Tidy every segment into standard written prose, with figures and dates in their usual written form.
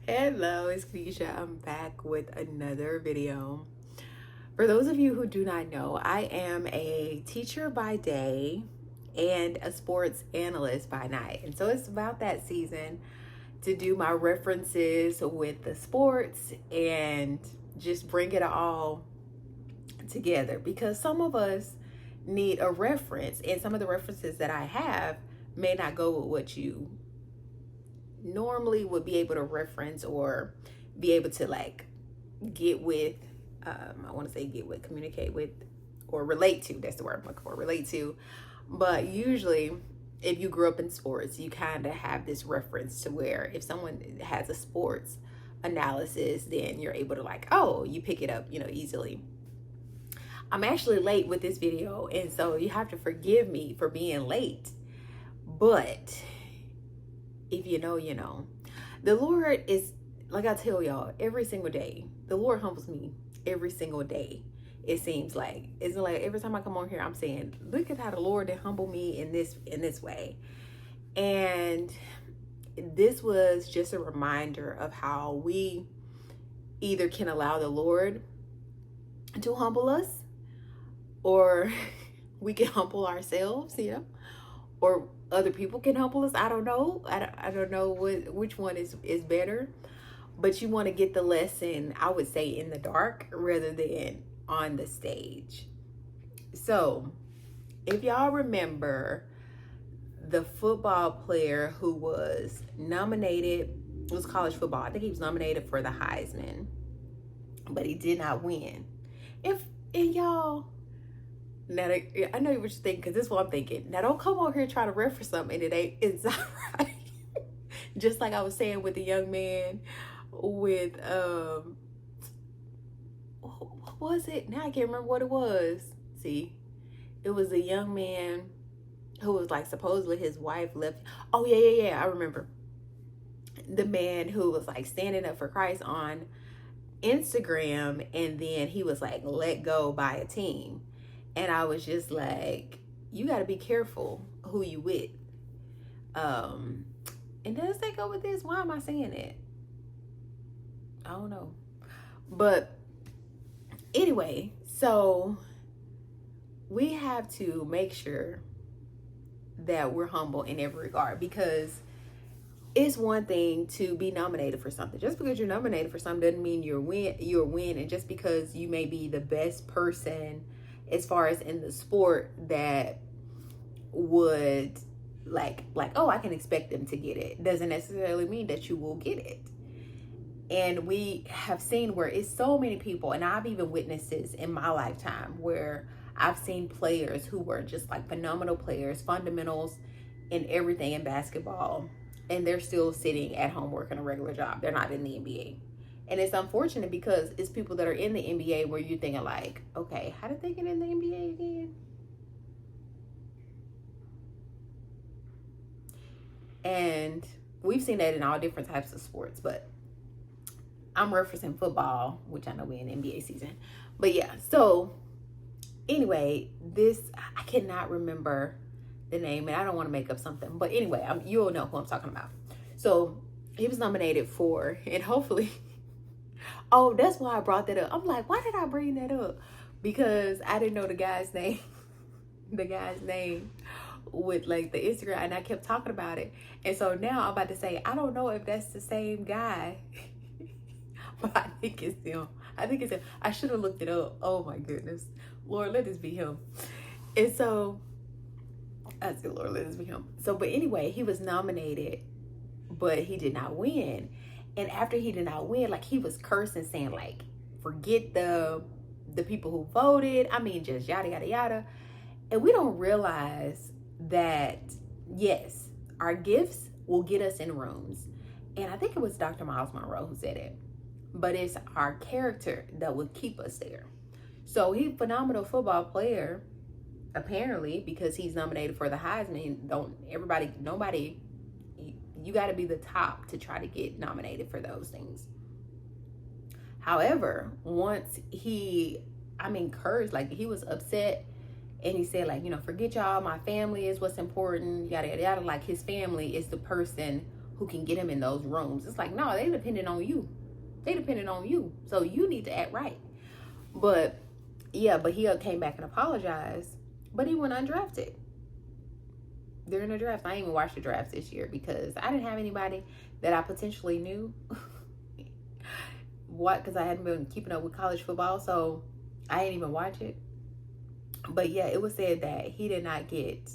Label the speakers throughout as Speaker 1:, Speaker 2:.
Speaker 1: Hello, it's Kadesha. I'm back with another video. For those of you who do not know, I am a teacher by day and a sports analyst by night. And so it's about that season to do my references with the sports and just bring it all together, because some of us need a reference, and some of the references that I have may not go with what you normally would be able to reference or be able to like get with. I want to say get with, communicate with, or relate to. That's the word I'm looking for, relate to. But usually if you grew up in sports, you kind of have this reference to where if someone has a sports analysis, then you're able to like, oh, you pick it up, easily. I'm actually late with this video, and so you have to forgive me for being late. But if you know, you know. The Lord is, like I tell y'all, every single day, the Lord humbles me every single day. It seems like, it's like every time I come on here, I'm saying, look at how the Lord did humble me in this way. And this was just a reminder of how we either can allow the Lord to humble us, or we can humble ourselves, or other people can humble us. I don't know. I don't know which one is better. But you want to get the lesson, I would say, in the dark rather than on the stage. So if y'all remember the football player who was nominated, it was college football. I think he was nominated for the Heisman, but he did not win. And y'all, now I know what you're thinking, because this is what I'm thinking. Now don't come over here and try to reference something and it's not right. Just like I was saying with the young man with what was it? Now I can't remember what it was. See, it was a young man who was like, supposedly his wife left. Oh yeah, I remember. The man who was like standing up for Christ on Instagram, and then he was like let go by a team. And I was just like, you got to be careful who you with. And does that go with this? Why am I saying it? I don't know. But anyway, so we have to make sure that we're humble in every regard, because it's one thing to be nominated for something. Just because you're nominated for something doesn't mean you're a win. And just because you may be the best person as far as in the sport that would like, oh, I can expect them to get it, doesn't necessarily mean that you will get it. And we have seen where it's so many people, and I've even witnessed this in my lifetime, where I've seen players who were just like phenomenal players, fundamentals in everything in basketball, and they're still sitting at home working a regular job. They're not in the NBA. And it's unfortunate, because it's people that are in the NBA where you're thinking like, okay, how did they get in the NBA again? And we've seen that in all different types of sports, but I'm referencing football, which I know we're in NBA season. But yeah, so anyway, I cannot remember the name, and I don't want to make up something. But anyway, you'll know who I'm talking about. So he was nominated for, and hopefully, oh, that's why I brought that up. I'm like, why did I bring that up? Because I didn't know the guy's name. The guy's name with like the Instagram, and I kept talking about it. And so now I'm about to say, I don't know if that's the same guy. But I think it's him. I should have looked it up. Oh my goodness. Lord, let this be him. And so I said, Lord, let this be him. So, but anyway, he was nominated, but he did not win. And after he did not win, like, he was cursing, saying like, forget the people who voted. I mean, just yada, yada, yada. And we don't realize that, yes, our gifts will get us in rooms. And I think it was Dr. Miles Monroe who said it. But it's our character that will keep us there. So he's a phenomenal football player, apparently, because he's nominated for the Heisman. Nobody, you got to be the top to try to get nominated for those things. However, once cursed, like, he was upset, and he said, like, forget y'all, my family is what's important, yada, yada, yada. Like, his family is the person who can get him in those rooms. It's like, no, they depending on you. They depending on you. So you need to act right. But yeah, but he came back and apologized. But he went undrafted during the draft. I didn't even watch the draft this year because I didn't have anybody that I potentially knew. What? Because I hadn't been keeping up with college football, so I didn't even watch it. But yeah, it was said that he did not get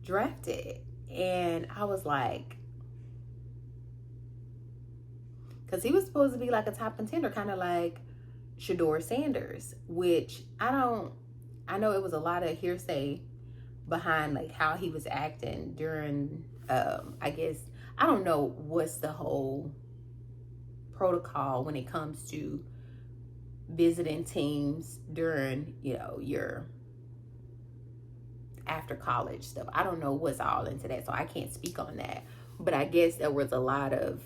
Speaker 1: drafted. And I was like, because he was supposed to be like a top contender, kind of like Shedeur Sanders, which I know it was a lot of hearsay behind like how he was acting during, I guess, I don't know what's the whole protocol when it comes to visiting teams during, your after college stuff. I don't know what's all into that, so I can't speak on that. But I guess there was a lot of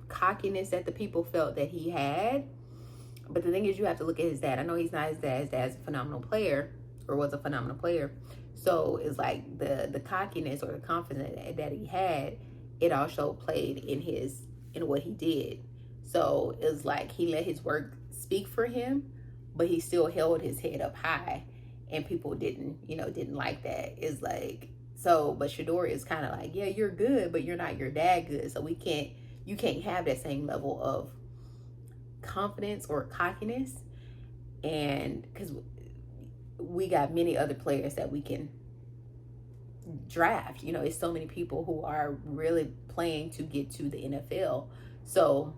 Speaker 1: cockiness that the people felt that he had. But the thing is, you have to look at his dad. I know he's not his dad. His dad's a phenomenal player, or was a phenomenal player. So it's like the cockiness or the confidence that he had, it also played in what he did. So it's like he let his work speak for him, but he still held his head up high, and people didn't like that. It's like, so, but Shedeur is kind of like, yeah, you're good, but you're not your dad good. So you can't have that same level of confidence or cockiness. And because we got many other players that we can draft, it's so many people who are really playing to get to the NFL. So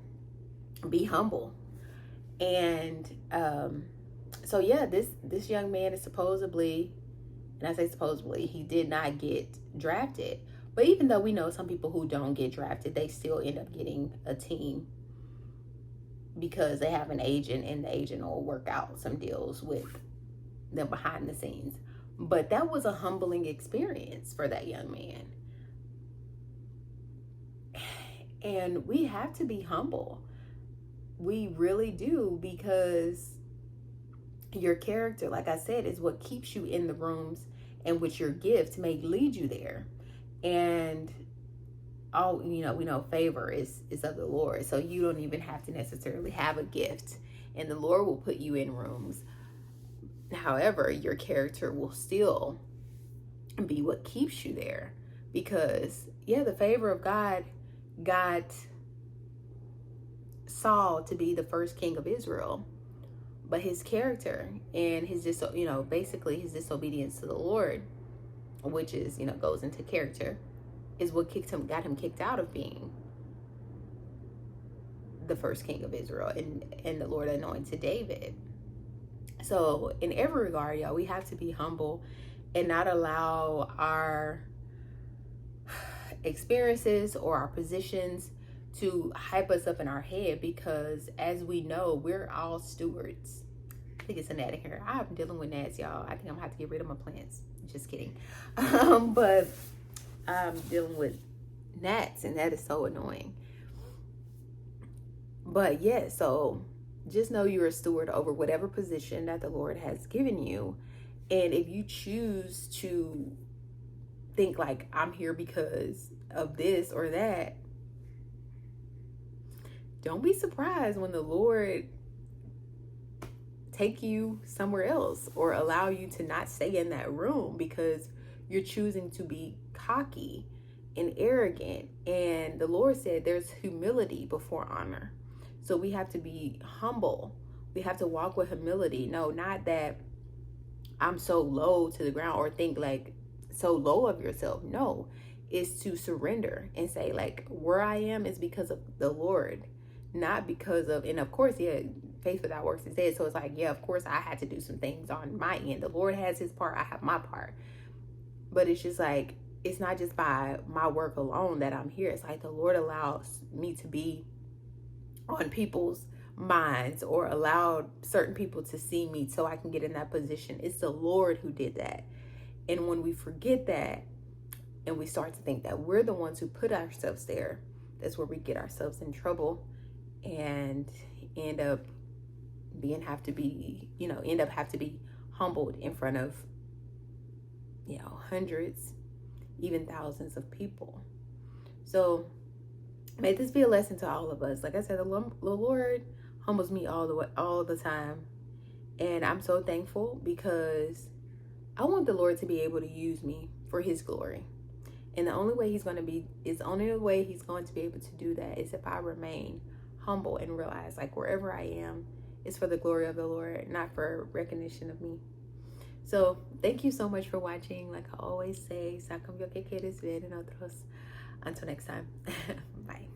Speaker 1: be humble. And so yeah, this young man is supposedly, and I say supposedly, he did not get drafted. But even though we know some people who don't get drafted, they still end up getting a team because they have an agent, and the agent will work out some deals with them behind the scenes. But that was a humbling experience for that young man. And we have to be humble. We really do, because your character, like I said, is what keeps you in the rooms, and which your gift may lead you there. And all we know favor is of the Lord. So you don't even have to necessarily have a gift, and the Lord will put you in rooms. However, your character will still be what keeps you there, because the favor of God got Saul to be the first king of Israel, but his character and his basically his disobedience to the Lord, which is goes into character, is what got him kicked out of being the first king of Israel, and the Lord anointed David. So in every regard, y'all, we have to be humble and not allow our experiences or our positions to hype us up in our head, because as we know, we're all stewards. I think it's a gnat in here. I'm dealing with gnats, y'all. I think I'm gonna have to get rid of my plants. Just kidding. But I'm dealing with gnats, and that is so annoying. But yeah, so just know you're a steward over whatever position that the Lord has given you. And if you choose to think like, I'm here because of this or that, don't be surprised when the Lord take you somewhere else, or allow you to not stay in that room because you're choosing to be cocky and arrogant. And the Lord said there's humility before honor. So we have to be humble. We have to walk with humility. No, not that I'm so low to the ground, or think like so low of yourself. No, it's to surrender and say, like, where I am is because of the Lord, not because of, and of course, faith without works is dead. So it's like, of course I had to do some things on my end. The Lord has his part, I have my part. But it's just like, it's not just by my work alone that I'm here. It's like the Lord allows me to be on people's minds, or allowed certain people to see me so I can get in that position. It's the Lord who did that. And when we forget that, and we start to think that we're the ones who put ourselves there, that's where we get ourselves in trouble, and end up have to be humbled in front of hundreds, even thousands of people. So May this be a lesson to all of us. Like I said, the Lord humbles me all the time. And I'm so thankful because I want the Lord to be able to use me for his glory. And the only way he's going to be able to do that is if I remain humble and realize, like, wherever I am is for the glory of the Lord, not for recognition of me. So thank you so much for watching. Like I always say, sa cambio que quieres ver en otros. Until next time. Bye.